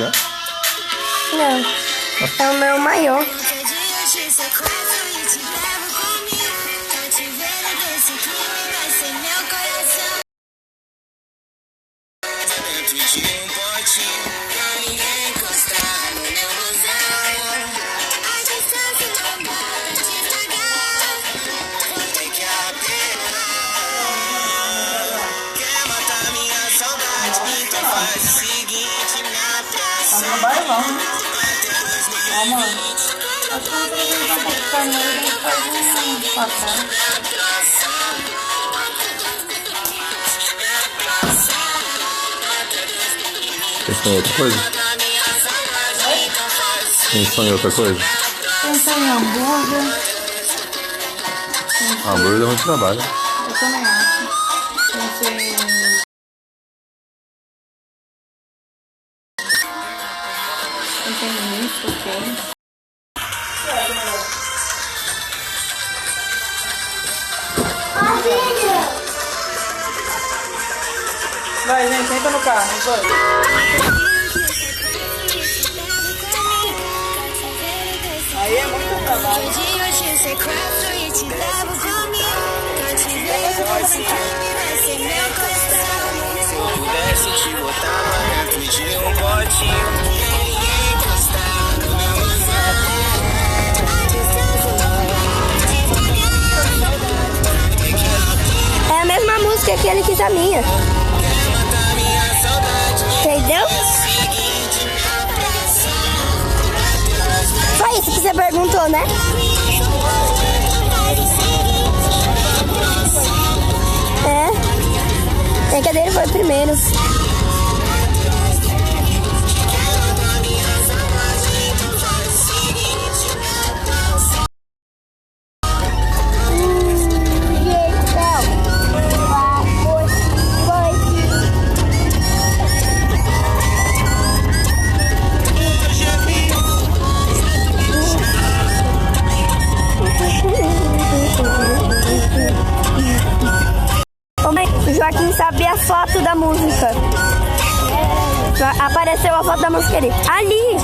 já? Não, é o meu maior. Tá no bailão, né? Ó, mano. Acho que eu vou aproveitar um pouco pra noite e fazer um passar. Pensou em outra coisa? Pensou em outra coisa? Pensei em hambúrguer. Hambúrguer dá muito trabalho. Eu também acho. Pensei em isso, ok. Vai, gente, entra no carro, vai. Aí é muito trabalho. Se eu pudesse te botar pra dentro de um potinho. É a mesma música que ele quis a minha. Entendeu? Foi isso que você perguntou, né? É. É que a dele foi primeiro. O Joaquim sabia a foto da música. Apareceu a foto da música ali. Ali!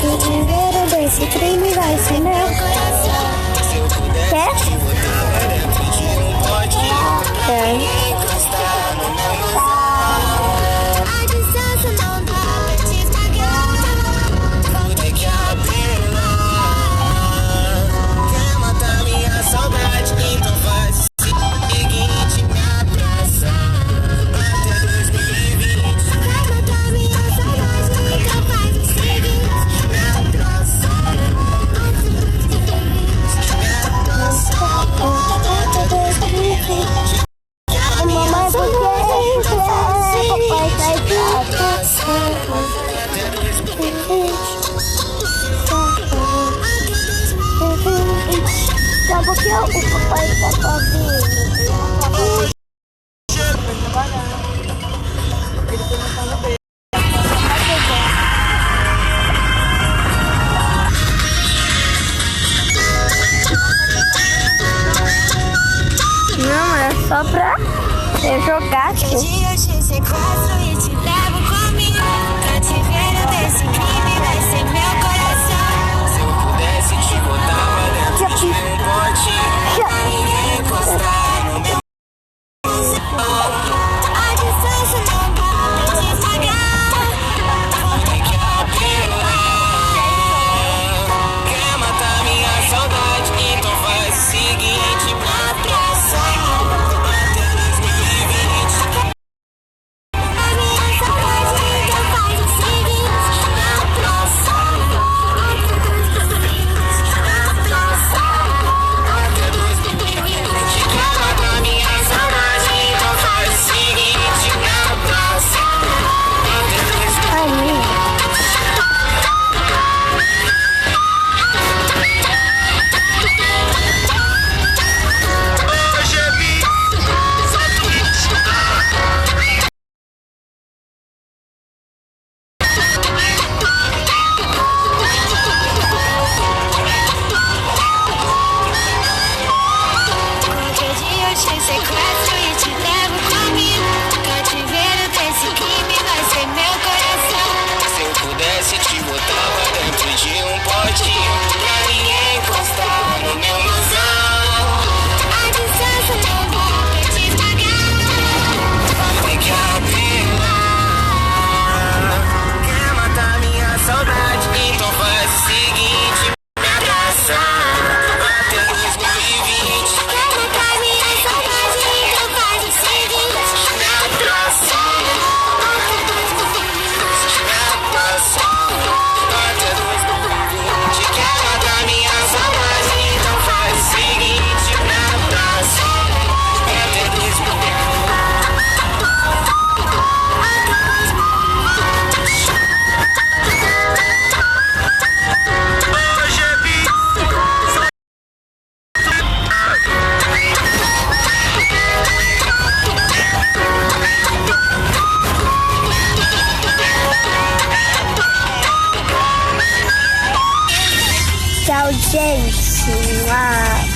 O dinheiro desse crime vai ser meu. Quer? É. Sabe por que o papai está sozinho? Não, é só pra eu jogar aqui. Tchau, gente.